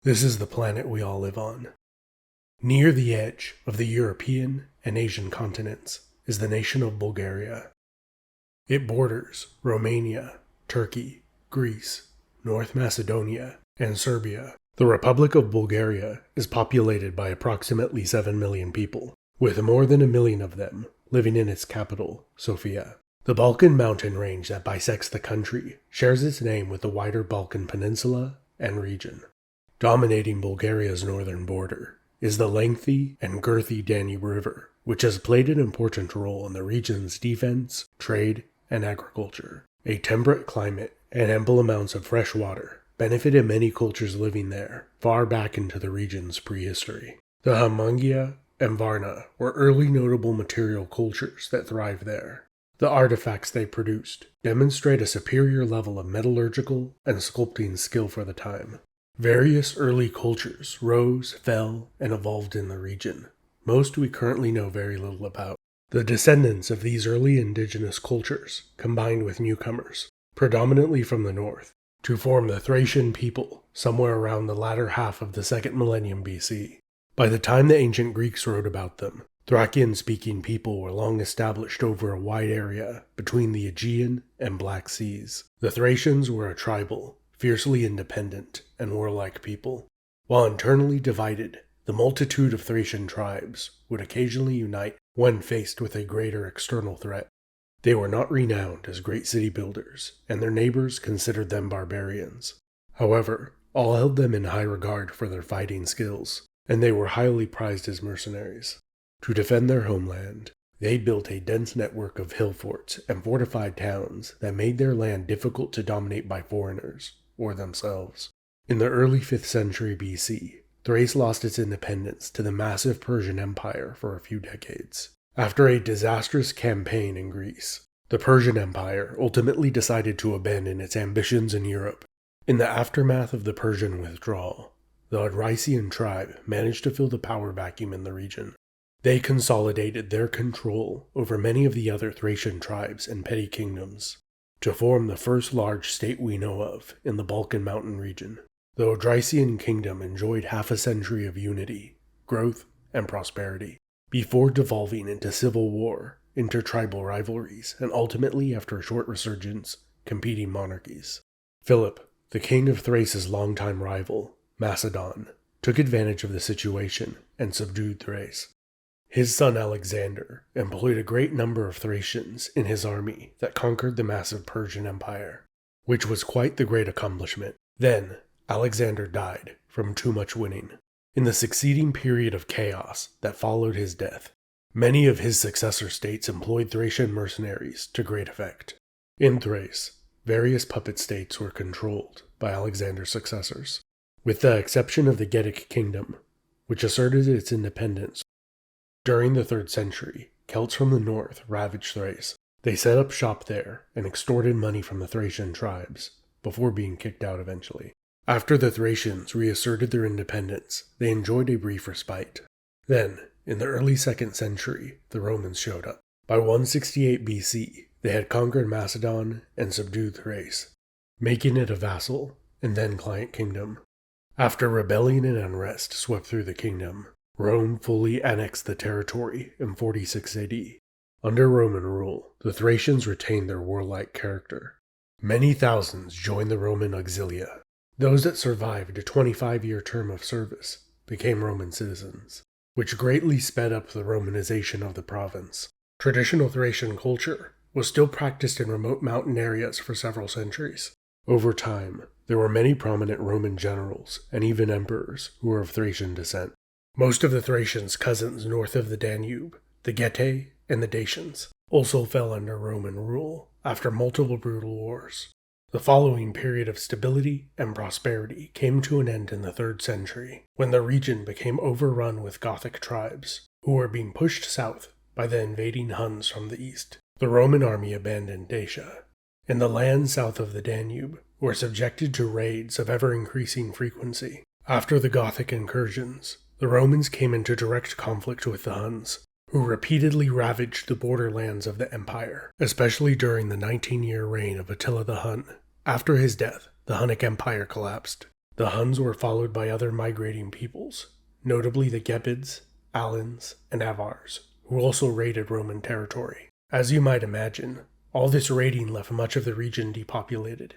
This is the planet we all live on. Near the edge of the European and Asian continents is the nation of Bulgaria. It borders Romania, Turkey, Greece, North Macedonia, and Serbia. The Republic of Bulgaria is populated by approximately 7 million people, with more than 1 million of them living in its capital, Sofia. The Balkan mountain range that bisects the country shares its name with the wider Balkan Peninsula and region. Dominating Bulgaria's northern border is the lengthy and girthy Danube River, which has played an important role in the region's defense, trade, and agriculture. A temperate climate and ample amounts of fresh water benefited many cultures living there far back into the region's prehistory. The Hamangia and Varna were early notable material cultures that thrived there. The artifacts they produced demonstrate a superior level of metallurgical and sculpting skill for the time. Various early cultures rose, fell, and evolved in the region. Most we currently know very little about. The descendants of these early indigenous cultures combined with newcomers, predominantly from the north, to form the Thracian people somewhere around the latter half of the 2nd millennium BC. By the time the ancient Greeks wrote about them, Thracian-speaking people were long established over a wide area between the Aegean and Black Seas. The Thracians were a tribal, fiercely independent, and warlike people. While internally divided, the multitude of Thracian tribes would occasionally unite when faced with a greater external threat. They were not renowned as great city builders, and their neighbors considered them barbarians. However, all held them in high regard for their fighting skills, and they were highly prized as mercenaries. To defend their homeland, they built a dense network of hill forts and fortified towns that made their land difficult to dominate by foreigners, or themselves. In the early 5th century BC, Thrace lost its independence to the massive Persian Empire for a few decades. After a disastrous campaign in Greece, the Persian Empire ultimately decided to abandon its ambitions in Europe. In the aftermath of the Persian withdrawal, the Thracian tribe managed to fill the power vacuum in the region. They consolidated their control over many of the other Thracian tribes and petty kingdoms to form the first large state we know of in the Balkan mountain region. The Thracian kingdom enjoyed half a century of unity, growth, and prosperity, before devolving into civil war, intertribal rivalries, and ultimately, after a short resurgence, competing monarchies. Philip, the king of Thrace's longtime rival, Macedon, took advantage of the situation and subdued Thrace. His son Alexander employed a great number of Thracians in his army that conquered the massive Persian Empire, which was quite the great accomplishment. Then, Alexander died from too much winning. In the succeeding period of chaos that followed his death, many of his successor states employed Thracian mercenaries to great effect. In Thrace, various puppet states were controlled by Alexander's successors, with the exception of the Getic kingdom, which asserted its independence. During the 3rd century, Celts from the north ravaged Thrace. They set up shop there and extorted money from the Thracian tribes, before being kicked out eventually. After the Thracians reasserted their independence, they enjoyed a brief respite. Then, in the early 2nd century, the Romans showed up. By 168 BC, they had conquered Macedon and subdued Thrace, making it a vassal and then client kingdom. After rebellion and unrest swept through the kingdom, Rome fully annexed the territory in 46 AD. Under Roman rule, the Thracians retained their warlike character. Many thousands joined the Roman auxilia. Those that survived a 25-year term of service became Roman citizens, which greatly sped up the Romanization of the province. Traditional Thracian culture was still practiced in remote mountain areas for several centuries. Over time, there were many prominent Roman generals and even emperors who were of Thracian descent. Most of the Thracians' cousins north of the Danube, the Getae and the Dacians, also fell under Roman rule after multiple brutal wars. The following period of stability and prosperity came to an end in the 3rd century, when the region became overrun with Gothic tribes, who were being pushed south by the invading Huns from the east. The Roman army abandoned Dacia, and the lands south of the Danube were subjected to raids of ever-increasing frequency. After the Gothic incursions, the Romans came into direct conflict with the Huns, who repeatedly ravaged the borderlands of the empire, especially during the 19-year reign of Attila the Hun. After his death, the Hunnic Empire collapsed, The Huns were followed by other migrating peoples, notably the Gepids, Alans, and Avars, who also raided Roman territory. As you might imagine, all this raiding left much of the region depopulated.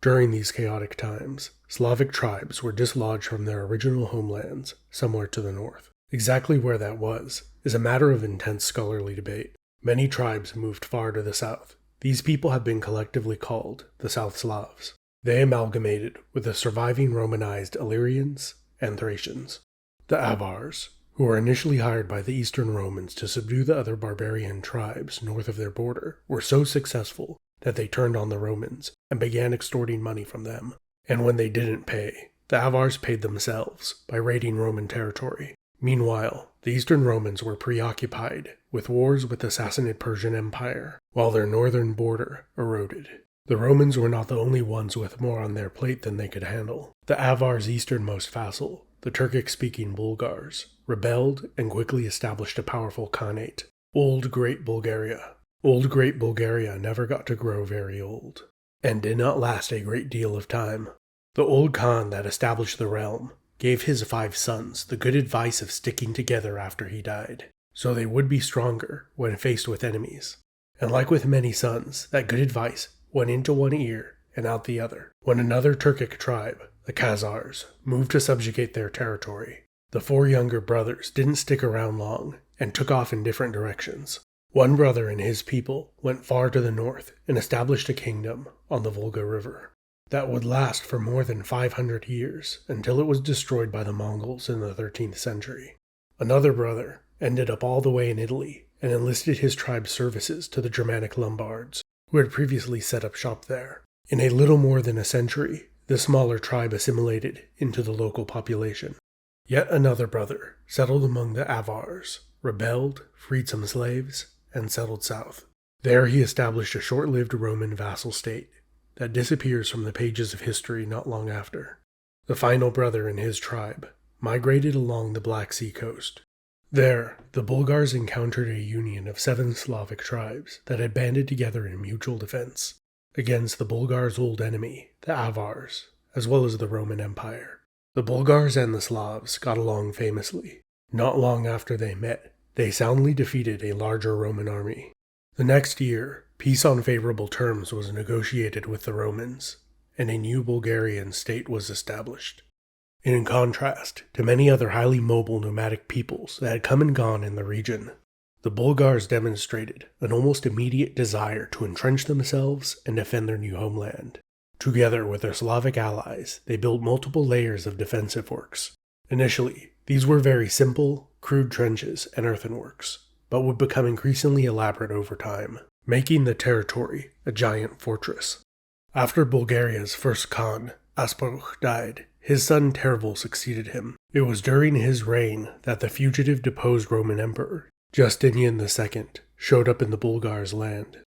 During these chaotic times, Slavic tribes were dislodged from their original homelands, somewhere to the north. Exactly where that was is a matter of intense scholarly debate. Many tribes moved far to the south. These people have been collectively called the South Slavs. They amalgamated with the surviving Romanized Illyrians and Thracians. The Avars, who were initially hired by the Eastern Romans to subdue the other barbarian tribes north of their border, were so successful that they turned on the Romans and began extorting money from them. And when they didn't pay, the Avars paid themselves by raiding Roman territory. Meanwhile, the Eastern Romans were preoccupied with wars with the Sassanid Persian Empire, while their northern border eroded. The Romans were not the only ones with more on their plate than they could handle. The Avars' easternmost vassal, the Turkic-speaking Bulgars, rebelled and quickly established a powerful khanate, Old Great Bulgaria. Old Great Bulgaria never got to grow very old, and did not last a great deal of time. The old Khan that established the realm gave his 5 sons the good advice of sticking together after he died, so they would be stronger when faced with enemies. And like with many sons, that good advice went into one ear and out the other. When another Turkic tribe, the Khazars, moved to subjugate their territory, the 4 younger brothers didn't stick around long and took off in different directions. One brother and his people went far to the north and established a kingdom on the Volga River that would last for more than 500 years until it was destroyed by the Mongols in the 13th century. Another brother ended up all the way in Italy and enlisted his tribe's services to the Germanic Lombards, who had previously set up shop there. In a little more than a century, the smaller tribe assimilated into the local population. Yet another brother settled among the Avars, rebelled, freed some slaves, and settled south. There he established a short-lived Roman vassal state that disappears from the pages of history not long after. The final brother in his tribe migrated along the Black Sea coast. There, the Bulgars encountered a union of 7 Slavic tribes that had banded together in mutual defense against the Bulgars' old enemy, the Avars, as well as the Roman Empire. The Bulgars and the Slavs got along famously. Not long after they met, they soundly defeated a larger Roman army. The next year, peace on favorable terms was negotiated with the Romans, and a new Bulgarian state was established. In contrast to many other highly mobile nomadic peoples that had come and gone in the region, the Bulgars demonstrated an almost immediate desire to entrench themselves and defend their new homeland. Together with their Slavic allies, they built multiple layers of defensive works. Initially, these were very simple, crude trenches and earthenworks, but would become increasingly elaborate over time, making the territory a giant fortress. After Bulgaria's first Khan, Asparuch, died, his son Tervel succeeded him. It was during his reign that the fugitive deposed Roman Emperor, Justinian II, showed up in the Bulgars' land.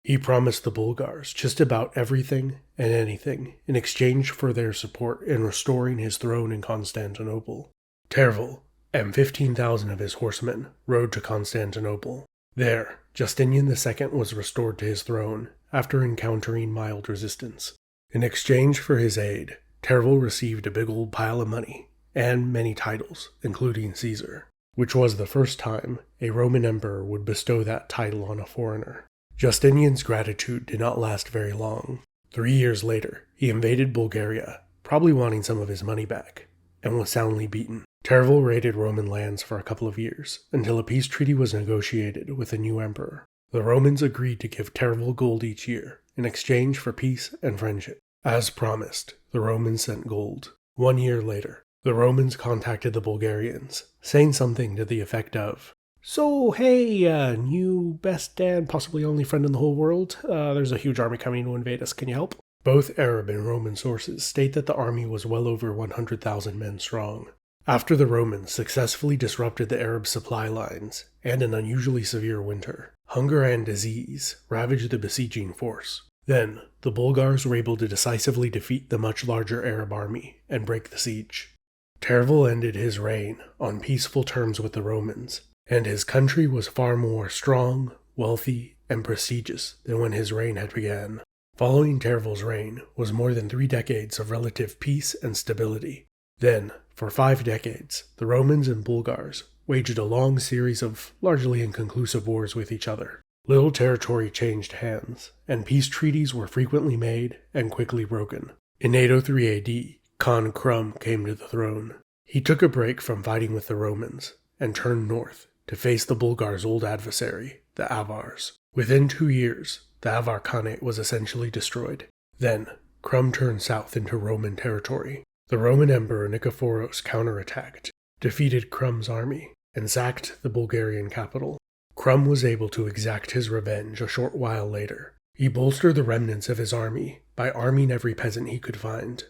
He promised the Bulgars just about everything and anything in exchange for their support in restoring his throne in Constantinople. Tervel and 15,000 of his horsemen rode to Constantinople. There, Justinian II was restored to his throne after encountering mild resistance. In exchange for his aid, Tervel received a big old pile of money and many titles, including Caesar, which was the first time a Roman emperor would bestow that title on a foreigner. Justinian's gratitude did not last very long. 3 years later, he invaded Bulgaria, probably wanting some of his money back, and was soundly beaten. Tervel raided Roman lands for a couple of years, until a peace treaty was negotiated with the new emperor. The Romans agreed to give Tervel gold each year, in exchange for peace and friendship. As promised, the Romans sent gold. 1 year later, the Romans contacted the Bulgarians, saying something to the effect of, "So, hey, new best and possibly only friend in the whole world, there's a huge army coming to invade us, can you help?" Both Arab and Roman sources state that the army was well over 100,000 men strong. After the Romans successfully disrupted the Arab supply lines and an unusually severe winter, hunger and disease ravaged the besieging force. Then, the Bulgars were able to decisively defeat the much larger Arab army and break the siege. Tervel ended his reign on peaceful terms with the Romans, and his country was far more strong, wealthy, and prestigious than when his reign had begun. Following Tervel's reign was more than 3 decades of relative peace and stability. Then, for 5 decades, the Romans and Bulgars waged a long series of largely inconclusive wars with each other. Little territory changed hands, and peace treaties were frequently made and quickly broken. In 803 AD, Khan Krum came to the throne. He took a break from fighting with the Romans and turned north to face the Bulgars' old adversary, the Avars. Within 2 years, the Avar Khanate was essentially destroyed. Then, Krum turned south into Roman territory. The Roman Emperor Nikephoros counterattacked, defeated Krum's army, and sacked the Bulgarian capital. Krum was able to exact his revenge a short while later. He bolstered the remnants of his army by arming every peasant he could find.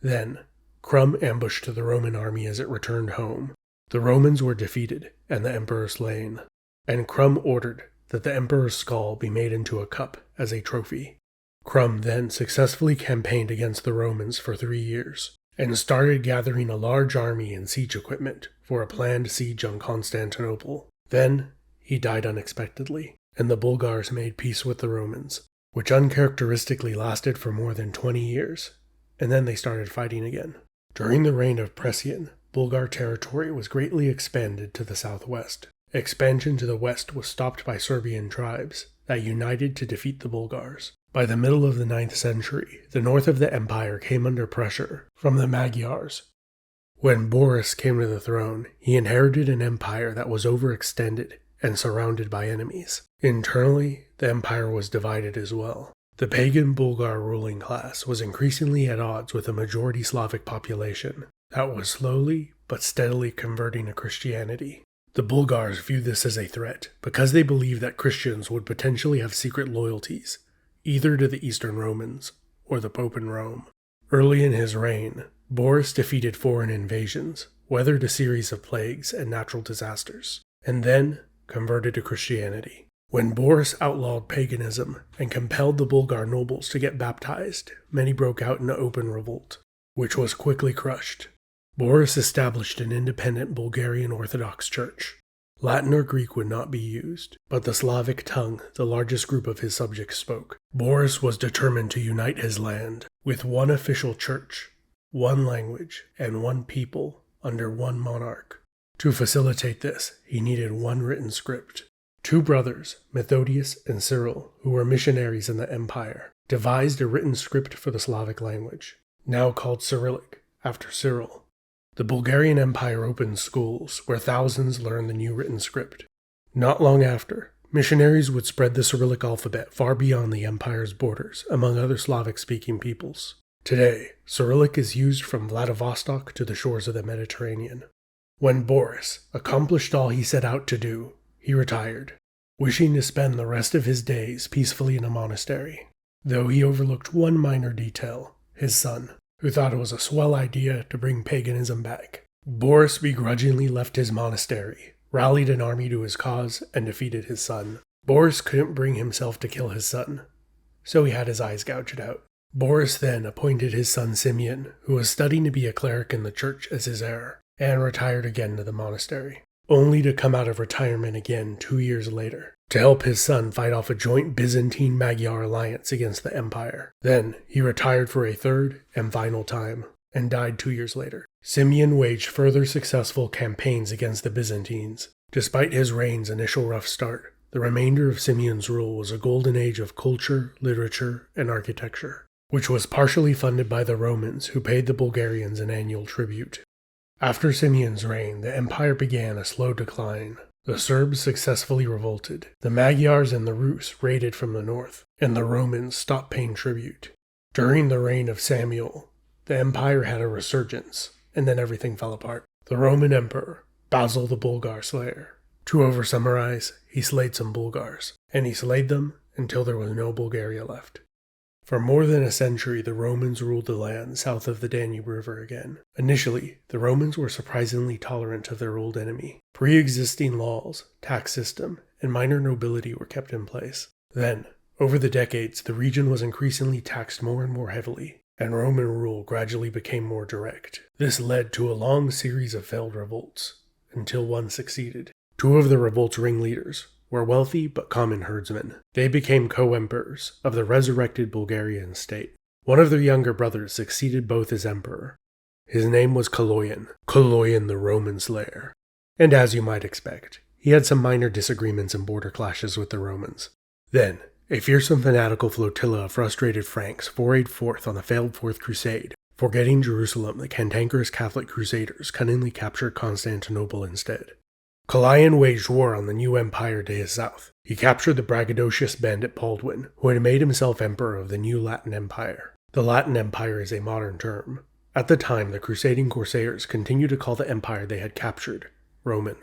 Then, Krum ambushed the Roman army as it returned home. The Romans were defeated and the emperor slain, and Krum ordered that the emperor's skull be made into a cup as a trophy. Krum then successfully campaigned against the Romans for 3 years, and started gathering a large army and siege equipment for a planned siege on Constantinople. Then, he died unexpectedly, and the Bulgars made peace with the Romans, which uncharacteristically lasted for more than 20 years, and then they started fighting again. During the reign of Persian, Bulgar territory was greatly expanded to the southwest. Expansion to the west was stopped by Serbian tribes that united to defeat the Bulgars. By the middle of the 9th century, the north of the empire came under pressure from the Magyars. When Boris came to the throne, he inherited an empire that was overextended and surrounded by enemies. Internally, the empire was divided as well. The pagan Bulgar ruling class was increasingly at odds with a majority Slavic population that was slowly but steadily converting to Christianity. The Bulgars viewed this as a threat because they believed that Christians would potentially have secret loyalties, either to the Eastern Romans or the Pope in Rome. Early in his reign, Boris defeated foreign invasions, weathered a series of plagues and natural disasters, and then converted to Christianity. When Boris outlawed paganism and compelled the Bulgar nobles to get baptized, many broke out in open revolt, which was quickly crushed. Boris established an independent Bulgarian Orthodox Church. Latin or Greek would not be used, but the Slavic tongue the largest group of his subjects spoke. Boris was determined to unite his land with one official church, one language, and one people under one monarch. To facilitate this, he needed one written script. 2 brothers, Methodius and Cyril, who were missionaries in the empire, devised a written script for the Slavic language, now called Cyrillic, after Cyril. The Bulgarian Empire opened schools where thousands learned the new written script. Not long after, missionaries would spread the Cyrillic alphabet far beyond the empire's borders among other Slavic-speaking peoples. Today, Cyrillic is used from Vladivostok to the shores of the Mediterranean. When Boris accomplished all he set out to do, he retired, wishing to spend the rest of his days peacefully in a monastery. Though he overlooked one minor detail, his son, who thought it was a swell idea to bring paganism back. Boris begrudgingly left his monastery, rallied an army to his cause, and defeated his son. Boris couldn't bring himself to kill his son, so he had his eyes gouged out. Boris then appointed his son Simeon, who was studying to be a cleric in the church, as his heir, and retired again to the monastery, only to come out of retirement again 2 years later, to help his son fight off a joint Byzantine-Magyar alliance against the empire. Then, he retired for a third and final time, and died 2 years later. Simeon waged further successful campaigns against the Byzantines. Despite his reign's initial rough start, the remainder of Simeon's rule was a golden age of culture, literature, and architecture, which was partially funded by the Romans, who paid the Bulgarians an annual tribute. After Simeon's reign, the empire began a slow decline. The Serbs successfully revolted, the Magyars and the Rus raided from the north, and the Romans stopped paying tribute. During the reign of Samuel, the empire had a resurgence, and then everything fell apart. The Roman emperor, Basil the Bulgar Slayer. To oversummarize, he slayed some Bulgars, and he slayed them until there was no Bulgaria left. For more than a century, the Romans ruled the land south of the Danube River again. Initially, the Romans were surprisingly tolerant of their old enemy. Pre-existing laws, tax system, and minor nobility were kept in place. Then, over the decades, the region was increasingly taxed more and more heavily, and Roman rule gradually became more direct. This led to a long series of failed revolts, until one succeeded. 2 of the revolt's ringleaders were wealthy but common herdsmen. They became co-emperors of the resurrected Bulgarian state. One of their younger brothers succeeded both as emperor. His name was Kaloyan the Roman Slayer. And as you might expect, he had some minor disagreements and border clashes with the Romans. Then, a fearsome fanatical flotilla of frustrated Franks forayed forth on the failed Fourth Crusade. Forgetting Jerusalem, the cantankerous Catholic crusaders cunningly captured Constantinople instead. Kaloyan waged war on the new empire to his south. He captured the braggadocious bandit Baldwin, who had made himself emperor of the new Latin Empire. The Latin Empire is a modern term. At the time, the crusading corsairs continued to call the empire they had captured Roman.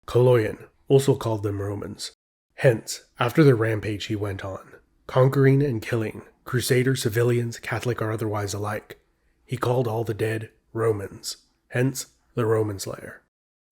Kaloyan also called them Romans. Hence, after the rampage he went on, conquering and killing crusaders, civilians, Catholic or otherwise alike, he called all the dead Romans, hence the Roman Slayer.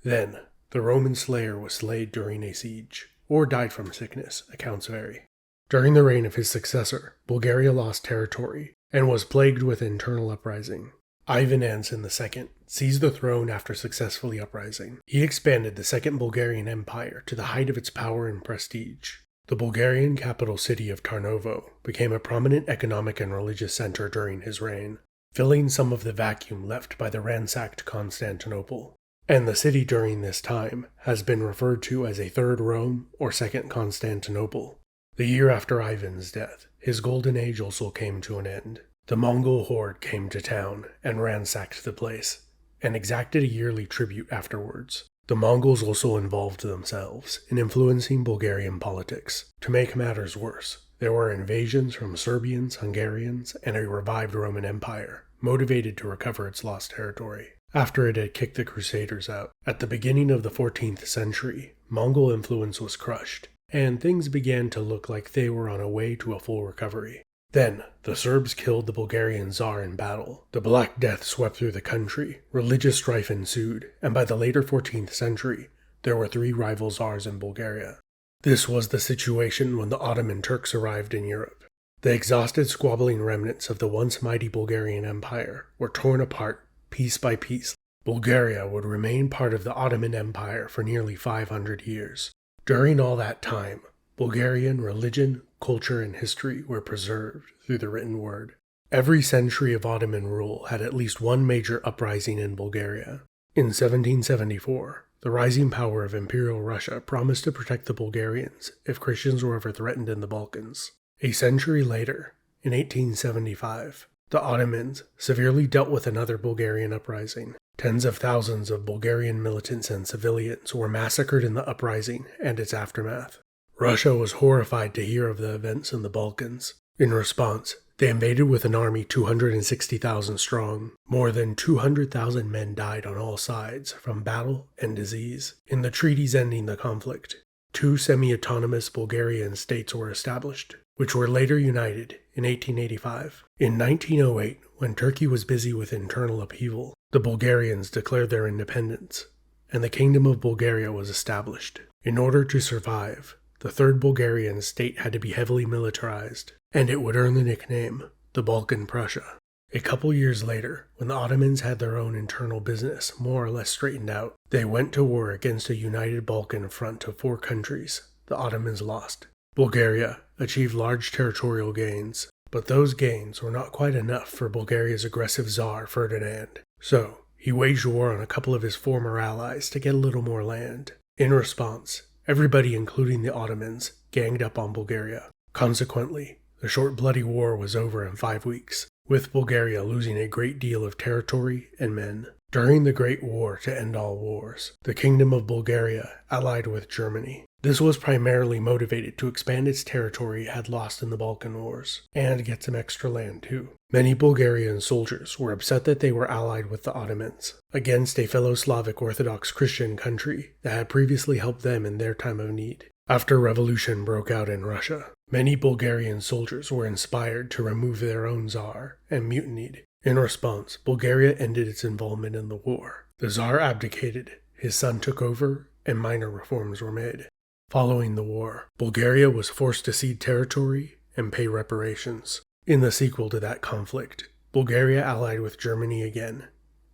Then, the Roman Slayer was slayed during a siege, or died from sickness, accounts vary. During the reign of his successor, Bulgaria lost territory, and was plagued with internal uprising. Ivan Anson II seized the throne after successfully uprising. He expanded the Second Bulgarian Empire to the height of its power and prestige. The Bulgarian capital city of Tarnovo became a prominent economic and religious center during his reign, filling some of the vacuum left by the ransacked Constantinople. And the city during this time has been referred to as a Third Rome or Second Constantinople. The year after Ivan's death, his golden age also came to an end. The Mongol horde came to town and ransacked the place, and exacted a yearly tribute afterwards. The Mongols also involved themselves in influencing Bulgarian politics. To make matters worse, there were invasions from Serbians, Hungarians, and a revived Roman Empire, motivated to recover its lost territory, after it had kicked the Crusaders out. At the beginning of the 14th century, Mongol influence was crushed, and things began to look like they were on a way to a full recovery. Then, the Serbs killed the Bulgarian Tsar in battle. The Black Death swept through the country, religious strife ensued, and by the later 14th century, there were 3 rival Tsars in Bulgaria. This was the situation when the Ottoman Turks arrived in Europe. The exhausted, squabbling remnants of the once mighty Bulgarian Empire were torn apart, piece by piece. Bulgaria would remain part of the Ottoman Empire for nearly 500 years. During all that time, Bulgarian religion, culture, and history were preserved through the written word. Every century of Ottoman rule had at least one major uprising in Bulgaria. In 1774, the rising power of Imperial Russia promised to protect the Bulgarians if Christians were ever threatened in the Balkans. A century later, in 1875, the Ottomans severely dealt with another Bulgarian uprising. Tens of thousands of Bulgarian militants and civilians were massacred in the uprising and its aftermath. Russia was horrified to hear of the events in the Balkans. In response, they invaded with an army 260,000 strong. More than 200,000 men died on all sides from battle and disease. In the treaties ending the conflict, 2 semi-autonomous Bulgarian states were established, which were later united in 1885. In 1908, when Turkey was busy with internal upheaval, the Bulgarians declared their independence, and the Kingdom of Bulgaria was established. In order to survive, the Third Bulgarian state had to be heavily militarized, and it would earn the nickname, the Balkan Prussia. A couple years later, when the Ottomans had their own internal business more or less straightened out, they went to war against a united Balkan front of 4 countries. The Ottomans lost. Bulgaria achieved large territorial gains, but those gains were not quite enough for Bulgaria's aggressive Tsar Ferdinand. So, he waged war on a couple of his former allies to get a little more land. In response, everybody, including the Ottomans, ganged up on Bulgaria. Consequently, the short bloody war was over in 5 weeks, with Bulgaria losing a great deal of territory and men. During the Great War to end all wars, the Kingdom of Bulgaria allied with Germany. This was primarily motivated to expand its territory it had lost in the Balkan Wars, and get some extra land too. Many Bulgarian soldiers were upset that they were allied with the Ottomans, against a fellow Slavic Orthodox Christian country that had previously helped them in their time of need. After revolution broke out in Russia, many Bulgarian soldiers were inspired to remove their own Tsar and mutinied. In response, Bulgaria ended its involvement in the war. The Tsar abdicated, his son took over, and minor reforms were made. Following the war, Bulgaria was forced to cede territory and pay reparations. In the sequel to that conflict, Bulgaria allied with Germany again,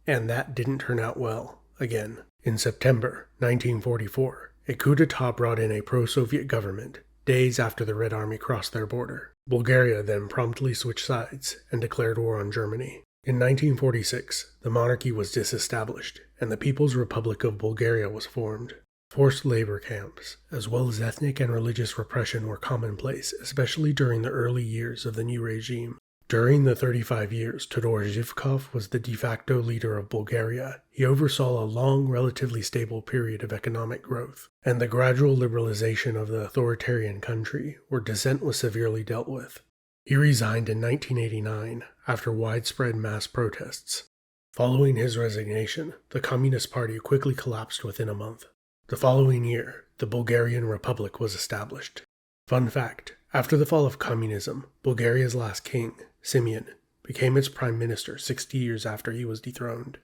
and that didn't turn out well again. In September 1944, a coup d'etat brought in a pro-Soviet government days after the Red Army crossed their border. Bulgaria then promptly switched sides and declared war on Germany. In 1946, the monarchy was disestablished, and the People's Republic of Bulgaria was formed. Forced labor camps, as well as ethnic and religious repression, were commonplace, especially during the early years of the new regime. During the 35 years Todor Zhivkov was the de facto leader of Bulgaria, he oversaw a long, relatively stable period of economic growth, and the gradual liberalization of the authoritarian country, where dissent was severely dealt with. He resigned in 1989 after widespread mass protests. Following his resignation, the Communist Party quickly collapsed within a month. The following year, the Bulgarian Republic was established. Fun fact, after the fall of communism, Bulgaria's last king, Simeon, became its prime minister 60 years after he was dethroned.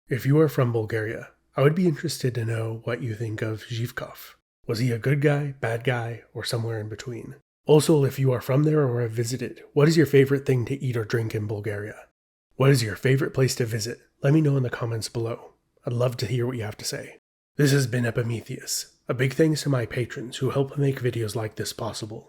If you are from Bulgaria, I would be interested to know what you think of Zhivkov. Was he a good guy, bad guy, or somewhere in between? Also, if you are from there or have visited, what is your favorite thing to eat or drink in Bulgaria? What is your favorite place to visit? Let me know in the comments below. I'd love to hear what you have to say. This has been Epimetheus. A big thanks to my patrons who help make videos like this possible.